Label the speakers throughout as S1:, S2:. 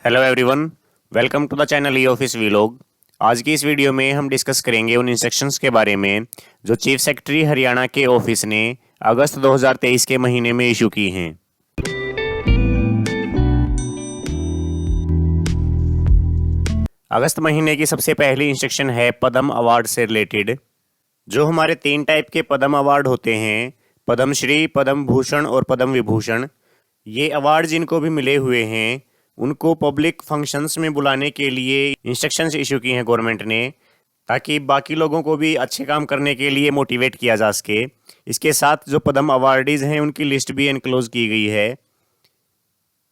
S1: Hello everyone, welcome to the channel e office vlog. आज की इस वीडियो में हम डिस्कस करेंगे उन इंस्ट्रक्शंस के बारे में जो चीफ सेक्रेटरी हरियाणा के ऑफिस ने अगस्त 2023 के महीने में इशू की हैं। अगस्त महीने की सबसे पहली इंस्ट्रक्शन है पद्म अवार्ड से रिलेटेड। जो हमारे 3 टाइप के पद्म अवार्ड होते हैं, पद्मश्री, पद्म भूषण और पद्म विभूषण। ये अवार्ड जिनको भी मिले हुए हैं उनको पब्लिक फंक्शंस में बुलाने के लिए इंस्ट्रक्शंस इशू की हैं गवर्नमेंट ने, ताकि बाकी लोगों को भी अच्छे काम करने के लिए मोटिवेट किया जा सके। इसके साथ जो पद्म अवार्डीज़ हैं उनकी लिस्ट भी एनक्लोज की गई है।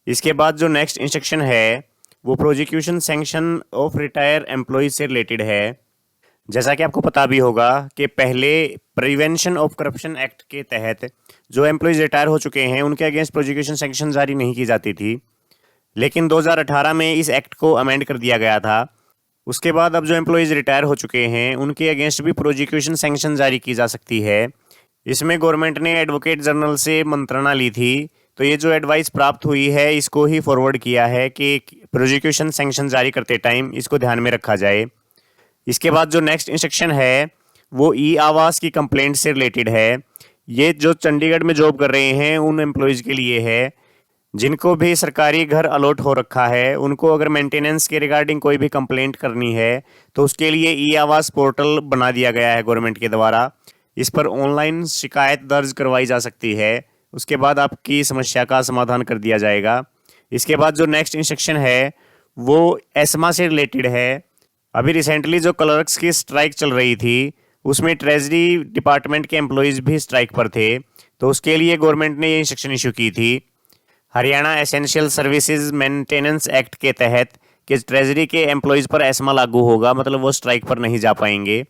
S1: इसके बाद जो नेक्स्ट इंस्ट्रक्शन है वो prosecution sanction of retire employees से रिलेटेड है। जैसा कि आपको पता भी होगा कि पहले प्रिवेंशन ऑफ करप्शन एक्ट के तहत जो एम्प्लॉयज़ रिटायर हो चुके हैं उनके अगेंस्ट प्रोसिक्यूशन सैंक्शन जारी नहीं की जाती थी, लेकिन 2018 में इस एक्ट को अमेंड कर दिया गया था। उसके बाद अब जो एम्प्लॉयज़ रिटायर हो चुके हैं उनके अगेंस्ट भी प्रोसिक्यूशन सैंक्शन जारी की जा सकती है। इसमें गवर्नमेंट ने एडवोकेट जनरल से मंत्रणा ली थी, तो ये जो एडवाइस प्राप्त हुई है इसको ही फॉरवर्ड किया है कि प्रोसिक्यूशन सैंक्शन जारी करते टाइम इसको ध्यान में रखा जाए। इसके बाद जो नेक्स्ट इंस्ट्रक्शन है वो ई आवास की कंप्लेंट से रिलेटेड है। ये जो चंडीगढ़ में जॉब कर रहे हैं उन एम्प्लॉयज़ के लिए है जिनको भी सरकारी घर अलॉट हो रखा है। उनको अगर मेंटेनेंस के रिगार्डिंग कोई भी कंप्लेंट करनी है तो उसके लिए ई आवास पोर्टल बना दिया गया है गवर्नमेंट के द्वारा। इस पर ऑनलाइन शिकायत दर्ज करवाई जा सकती है, उसके बाद आपकी समस्या का समाधान कर दिया जाएगा। इसके बाद जो नेक्स्ट इंस्ट्रक्शन है वो एस्मा से रिलेटेड है। अभी रिसेंटली जो क्लर्क्स की स्ट्राइक चल रही थी उसमें ट्रेजरी डिपार्टमेंट के एम्प्लॉयज़ भी स्ट्राइक पर थे, तो उसके लिए गवर्नमेंट ने ये इंस्ट्रक्शन इशू की थी Haryana essential services maintenance act के तहत कि ट्रेजरी के एम्प्लॉयज़ पर एस्मा लागू होगा, मतलब वो स्ट्राइक पर नहीं जा पाएंगे।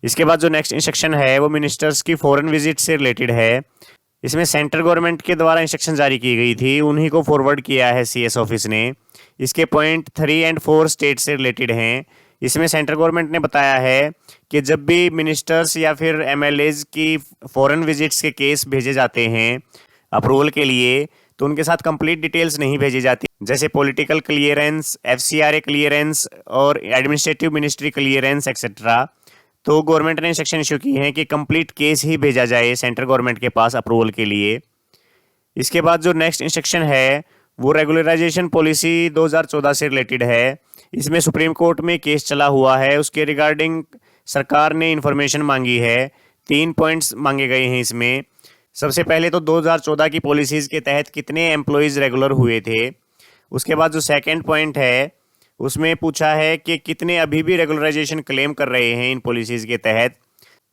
S1: इसके बाद जो नेक्स्ट इंस्ट्रक्शन है वो मिनिस्टर्स की फॉरेन विजिट से रिलेटेड है। इसमें सेंट्रल गवर्नमेंट के द्वारा इंस्ट्रक्शन जारी की गई थी, उन्हीं को फॉरवर्ड किया है सीएस ऑफिस ने। इसके पॉइंट 3 और 4 स्टेट से रिलेटेड हैं। इसमें सेंट्रल गवर्नमेंट ने बताया है कि जब भी मिनिस्टर्स या फिर एमएलएज की फॉरेन विजिट्स के केस भेजे जाते हैं अप्रूवल के लिए, तो उनके साथ कंप्लीट डिटेल्स नहीं भेजी जाती, जैसे पॉलिटिकल क्लियरेंस, एफसीआरए क्लियरेंस और एडमिनिस्ट्रेटिव मिनिस्ट्री क्लियरेंस एक्सेट्रा। तो गवर्नमेंट ने इंस्ट्रक्शन इशू की है कि कंप्लीट केस ही भेजा जाए सेंट्रल गवर्नमेंट के पास अप्रूवल के लिए। इसके बाद जो नेक्स्ट इंस्ट्रक्शन है वो रेगुलराइजेशन पॉलिसी 2014 से रिलेटेड है। इसमें सुप्रीम कोर्ट में केस चला हुआ है, उसके रिगार्डिंग सरकार ने इन्फॉर्मेशन मांगी है। 3 पॉइंट्स मांगे गए हैं इसमें। सबसे पहले तो 2014 की पॉलिसीज़ के तहत कितने एम्प्लॉयज़ रेगुलर हुए थे। उसके बाद जो सेकंड पॉइंट है उसमें पूछा है कि कितने अभी भी रेगुलराइजेशन क्लेम कर रहे हैं इन पॉलिसीज़ के तहत।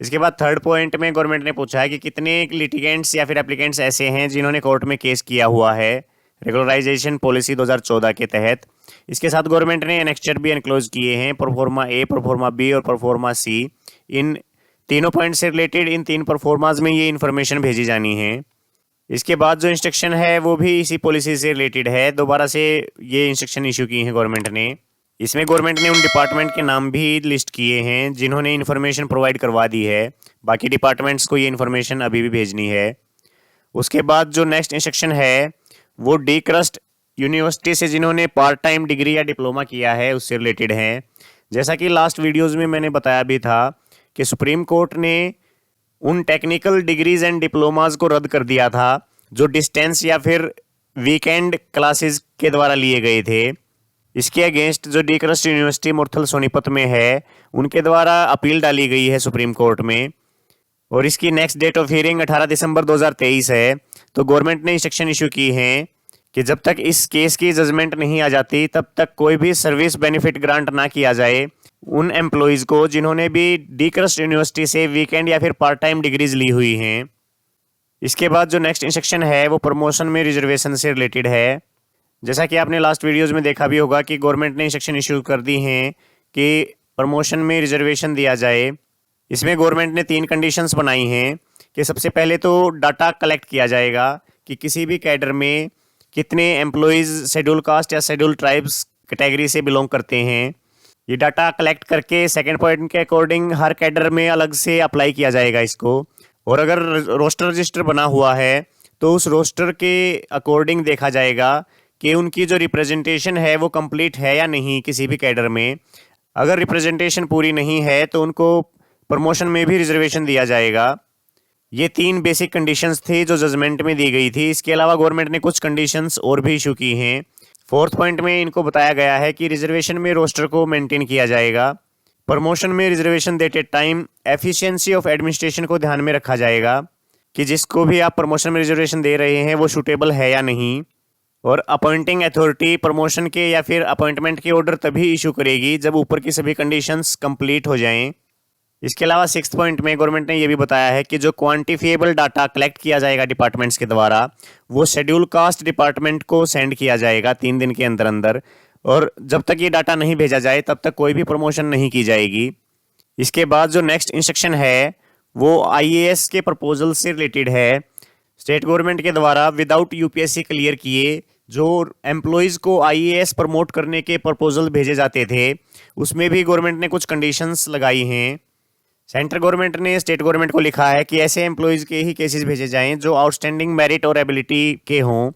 S1: इसके बाद थर्ड पॉइंट में गवर्नमेंट ने पूछा है कि कितने लिटिगेंट्स या फिर एप्लीकेंट्स ऐसे हैं जिन्होंने कोर्ट में केस किया हुआ है रेगुलराइजेशन पॉलिसी 2014 के तहत। इसके साथ गवर्नमेंट ने एनेक्स्चर भी एनक्लोज किए हैं, प्रोफॉर्मा ए, प्रोफॉर्मा बी और प्रोफॉर्मा सी। इन तीनों पॉइंट से रिलेटेड इन 3 परफॉर्माज में ये इन्फॉर्मेशन भेजी जानी है। इसके बाद जो इंस्ट्रक्शन है वो भी इसी पॉलिसी से रिलेटेड है। दोबारा से ये इंस्ट्रक्शन इशू की है गवर्नमेंट ने। इसमें गवर्नमेंट ने उन डिपार्टमेंट के नाम भी लिस्ट किए हैं जिन्होंने इन्फॉर्मेशन प्रोवाइड करवा दी है। बाकी डिपार्टमेंट्स को ये इन्फॉर्मेशन अभी भी भेजनी है। उसके बाद जो नेक्स्ट इंस्ट्रक्शन है वो डी क्रस्ट यूनिवर्सिटी से जिन्होंने पार्ट टाइम डिग्री या डिप्लोमा किया है उससे रिलेटेड है। जैसा कि लास्ट वीडियोज़ में मैंने बताया भी था कि सुप्रीम कोर्ट ने उन टेक्निकल डिग्रीज एंड डिप्लोमाज को रद्द कर दिया था जो डिस्टेंस या फिर वीकेंड क्लासेस के द्वारा लिए गए थे। इसके अगेंस्ट जो D crust university Murthal Sonipat में है उनके द्वारा अपील डाली गई है सुप्रीम कोर्ट में, और इसकी नेक्स्ट डेट ऑफ हियरिंग 18 दिसंबर 2023 है। तो गवर्नमेंट ने इंस्ट्रक्शन इशू की हैं कि जब तक इस केस की जजमेंट नहीं आ जाती तब तक कोई भी सर्विस बेनिफिट ग्रांट ना किया जाए उन एम्प्लॉयज़ को जिन्होंने भी डी क्रस्ट यूनिवर्सिटी से वीकेंड या फिर पार्ट टाइम डिग्रीज ली हुई हैं। इसके बाद जो नेक्स्ट इंस्ट्रक्शन है वो प्रमोशन में रिजर्वेशन से रिलेटेड है। जैसा कि आपने लास्ट वीडियोज़ में देखा भी होगा कि गवर्नमेंट ने इंस्ट्रक्शन इशू कर दी हैं कि प्रमोशन में रिजर्वेशन दिया जाए। इसमें गवर्नमेंट ने 3 कंडीशंस बनाई हैं कि सबसे पहले तो डाटा कलेक्ट किया जाएगा कि किसी भी कैडर में कितने एम्प्लॉयज़ शेड्यूल कास्ट या शेड्यूल ट्राइब्स कैटेगरी से बिलोंग करते हैं। ये डाटा कलेक्ट करके सेकंड पॉइंट के अकॉर्डिंग हर कैडर में अलग से अप्लाई किया जाएगा इसको। और अगर रोस्टर रजिस्टर बना हुआ है तो उस रोस्टर के अकॉर्डिंग देखा जाएगा कि उनकी जो रिप्रेजेंटेशन है वो कंप्लीट है या नहीं किसी भी कैडर में। अगर रिप्रेजेंटेशन पूरी नहीं है तो उनको प्रमोशन में भी रिजर्वेशन दिया जाएगा। ये 3 बेसिक कंडीशंस थी जो जजमेंट में दी गई थी। इसके अलावा गवर्नमेंट ने कुछ कंडीशंस और भी इशू की हैं। 4th पॉइंट में इनको बताया गया है कि रिजर्वेशन में रोस्टर को मेंटेन किया जाएगा। प्रमोशन में रिजर्वेशन देते टाइम एफिशिएंसी ऑफ एडमिनिस्ट्रेशन को ध्यान में रखा जाएगा कि जिसको भी आप प्रमोशन में रिजर्वेशन दे रहे हैं वो सूटेबल है या नहीं। और अपॉइंटिंग अथॉरिटी प्रमोशन के या फिर अपॉइंटमेंट के ऑर्डर तभी इशू करेगी जब ऊपर की सभी कंडीशंस कंप्लीट हो जाएं। इसके अलावा 6th पॉइंट में गवर्नमेंट ने यह भी बताया है कि जो क्वांटिफिएबल डाटा कलेक्ट किया जाएगा डिपार्टमेंट्स के द्वारा वो शेड्यूल कास्ट डिपार्टमेंट को सेंड किया जाएगा 3 दिन के अंदर अंदर, और जब तक ये डाटा नहीं भेजा जाए तब तक कोई भी प्रमोशन नहीं की जाएगी। इसके बाद जो नेक्स्ट इंस्ट्रक्शन है वो आईएएस के प्रपोजल से रिलेटेड है। स्टेट गवर्नमेंट के द्वारा विदाउट यूपीएससी क्लियर किए जो एम्प्लॉयज़ को आईएएस प्रमोट करने के प्रपोजल भेजे जाते थे उसमें भी गवर्नमेंट ने कुछ कंडीशंस लगाई हैं। सेंट्रल गवर्नमेंट ने स्टेट गवर्नमेंट को लिखा है कि ऐसे एम्प्लॉयज़ के ही केसेस भेजे जाएं जो आउटस्टैंडिंग मेरिट और एबिलिटी के हों।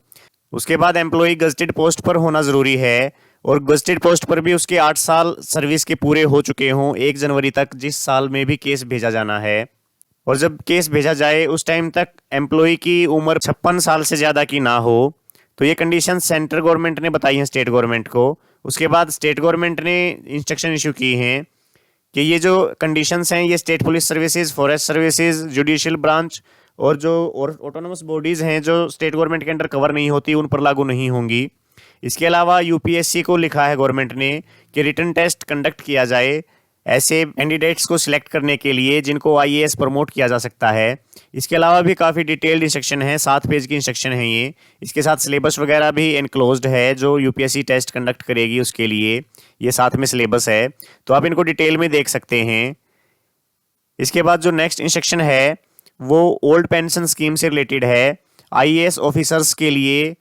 S1: उसके बाद एम्प्लॉय गजटेड पोस्ट पर होना ज़रूरी है और गजटेड पोस्ट पर भी उसके 8 साल सर्विस के पूरे हो चुके हों 1 जनवरी तक, जिस साल में भी केस भेजा जाना है। और जब केस भेजा जाए उस टाइम तक एम्प्लॉय की उम्र 56 साल से ज़्यादा की ना हो। तो ये कंडीशन सेंट्रल गवर्नमेंट ने बताई हैं स्टेट गवर्नमेंट को। उसके बाद स्टेट गवर्नमेंट ने इंस्ट्रक्शन इशू की हैं कि ये जो कंडीशंस हैं ये state police services, forest services, judicial branch और जो और ऑटोनोमस बॉडीज़ हैं जो स्टेट गवर्नमेंट के अंडर कवर नहीं होती उन पर लागू नहीं होंगी। इसके अलावा यूपीएससी को लिखा है गवर्नमेंट ने कि रिटन टेस्ट कंडक्ट किया जाए ऐसे कैंडिडेट्स को सिलेक्ट करने के लिए जिनको आईएएस प्रमोट किया जा सकता है। इसके अलावा भी काफ़ी डिटेल्ड इंस्ट्रक्शन है, 7 पेज की इंस्ट्रक्शन है ये। इसके साथ सिलेबस वगैरह भी एनक्लोज्ड है जो यूपीएससी टेस्ट कंडक्ट करेगी उसके लिए, ये साथ में सिलेबस है, तो आप इनको डिटेल में देख सकते हैं। इसके बाद जो नेक्स्ट इंस्ट्रक्शन है वो ओल्ड पेंशन स्कीम से रिलेटेड है। आईएएस ऑफिसर्स के लिए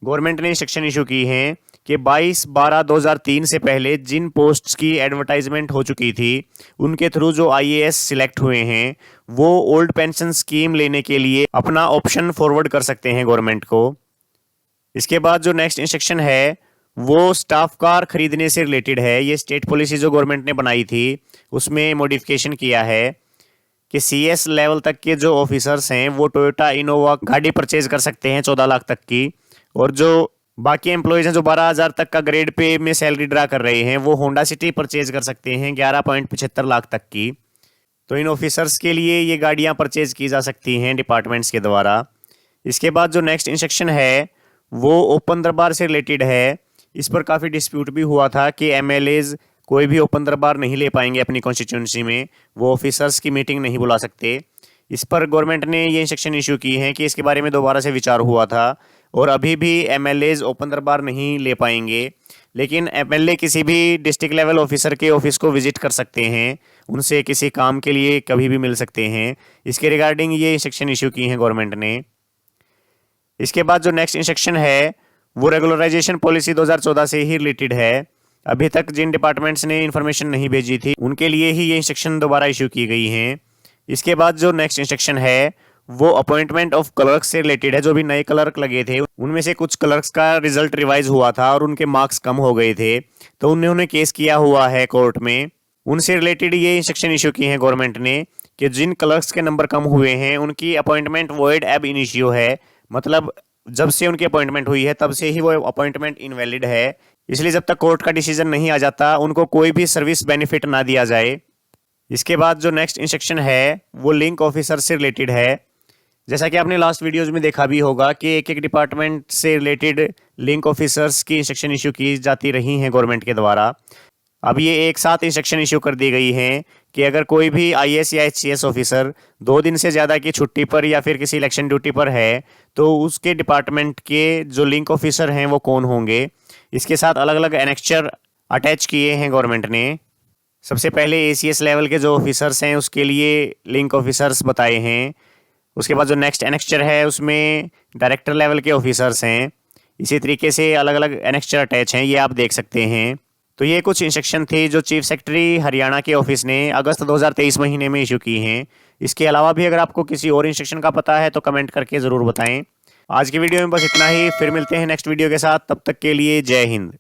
S1: गवर्नमेंट ने इंस्ट्रक्शन इशू की हैं कि 22/12/2003 से पहले जिन पोस्ट्स की एडवर्टाइजमेंट हो चुकी थी उनके थ्रू जो आईएएस सिलेक्ट हुए हैं वो ओल्ड पेंशन स्कीम लेने के लिए अपना ऑप्शन फॉरवर्ड कर सकते हैं गवर्नमेंट को। इसके बाद जो नेक्स्ट इंस्ट्रक्शन है वो स्टाफ कार खरीदने से रिलेटेड है। ये स्टेट पॉलिसी जो गवर्नमेंट ने बनाई थी उसमें मॉडिफिकेशन किया है कि सीएस लेवल तक के जो ऑफिसर्स हैं वो टोयोटा इनोवा गाड़ी परचेज कर सकते हैं 14 लाख तक की, और जो बाकी एम्प्लॉयज़ हैं जो 12,000 तक का ग्रेड पे में सैलरी ड्रा कर रहे हैं वो होंडा सिटी परचेज कर सकते हैं 11.75 लाख तक की। तो इन ऑफिसर्स के लिए ये गाड़ियां परचेज की जा सकती हैं डिपार्टमेंट्स के द्वारा। इसके बाद जो नेक्स्ट इंस्ट्रक्शन है वो ओपन दरबार से रिलेटेड है। इस पर काफ़ी डिस्प्यूट भी हुआ था कि एमएलएज कोई भी ओपन दरबार नहीं ले पाएंगे अपनी कॉन्स्टिट्यूंसी में, वो ऑफिसर्स की मीटिंग नहीं बुला सकते। इस पर गवर्नमेंट ने ये इंस्ट्रक्शन इशू की हैं कि इसके बारे में दोबारा से विचार हुआ था और अभी भी एमएलएज ओपन दरबार नहीं ले पाएंगे, लेकिन एमएलए किसी भी डिस्ट्रिक्ट लेवल ऑफिसर के ऑफिस को विजिट कर सकते हैं, उनसे किसी काम के लिए कभी भी मिल सकते हैं। इसके रिगार्डिंग ये इंस्ट्रक्शन इशू की हैं गवर्नमेंट ने। इसके बाद जो नेक्स्ट इंस्ट्रक्शन है वो रेगुलराइजेशन पॉलिसी 2014 से ही रिलेटेड है। अभी तक जिन डिपार्टमेंट्स ने इन्फॉर्मेशन नहीं भेजी थी उनके लिए ही ये इंस्ट्रक्शन दोबारा इशू की गई हैं। इसके बाद जो नेक्स्ट इंस्ट्रक्शन है वो अपॉइंटमेंट ऑफ क्लर्क से रिलेटेड है। जो भी नए क्लर्क लगे थे उनमें से कुछ क्लर्क्स का रिजल्ट रिवाइज हुआ था और उनके मार्क्स कम हो गए थे, तो उन्होंने केस किया हुआ है कोर्ट में। उनसे रिलेटेड ये इंस्ट्रक्शन इशू की हैं गवर्नमेंट ने कि जिन क्लर्क्स के नंबर कम हुए हैं उनकी अपॉइंटमेंट वॉइड एब इनिशियो है, मतलब जब से उनकी अपॉइंटमेंट हुई है तब से ही वो अपॉइंटमेंट इनवैलिड है। इसलिए जब तक कोर्ट का डिसीजन नहीं आ जाता उनको कोई भी सर्विस बेनिफिट ना दिया जाए। इसके बाद जो नेक्स्ट इंस्ट्रक्शन है वो लिंक ऑफिसर से रिलेटेड है। जैसा कि आपने लास्ट वीडियोज़ में देखा भी होगा कि एक एक डिपार्टमेंट से रिलेटेड लिंक ऑफिसर्स की इंस्ट्रक्शन इशू की जाती रही हैं गवर्नमेंट के द्वारा। अब ये एक साथ इंस्ट्रक्शन इशू कर दी गई हैं कि अगर कोई भी आईएएस या एचसीएस ऑफिसर 2 दिन से ज़्यादा की छुट्टी पर या फिर किसी इलेक्शन ड्यूटी पर है तो उसके डिपार्टमेंट के जो लिंक ऑफिसर हैं वो कौन होंगे। इसके साथ अलग अलग एनेक्चर अटैच किए हैं गवर्नमेंट ने। सबसे पहले एसीएस लेवल के जो ऑफिसर्स हैं उसके लिए लिंक ऑफिसर्स बताए हैं। उसके बाद जो नेक्स्ट एनेक्चर है उसमें डायरेक्टर लेवल के ऑफिसर्स हैं। इसी तरीके से अलग अलग एनेक्चर अटैच हैं, ये आप देख सकते हैं। तो ये कुछ इंस्ट्रक्शन थी जो चीफ सेक्रेटरी हरियाणा के ऑफिस ने अगस्त 2023 महीने में इशू की हैं। इसके अलावा भी अगर आपको किसी और इंस्ट्रक्शन का पता है तो कमेंट करके ज़रूर बताएं। आज की वीडियो में बस इतना ही, फिर मिलते हैं नेक्स्ट वीडियो के साथ। तब तक के लिए जय हिंद।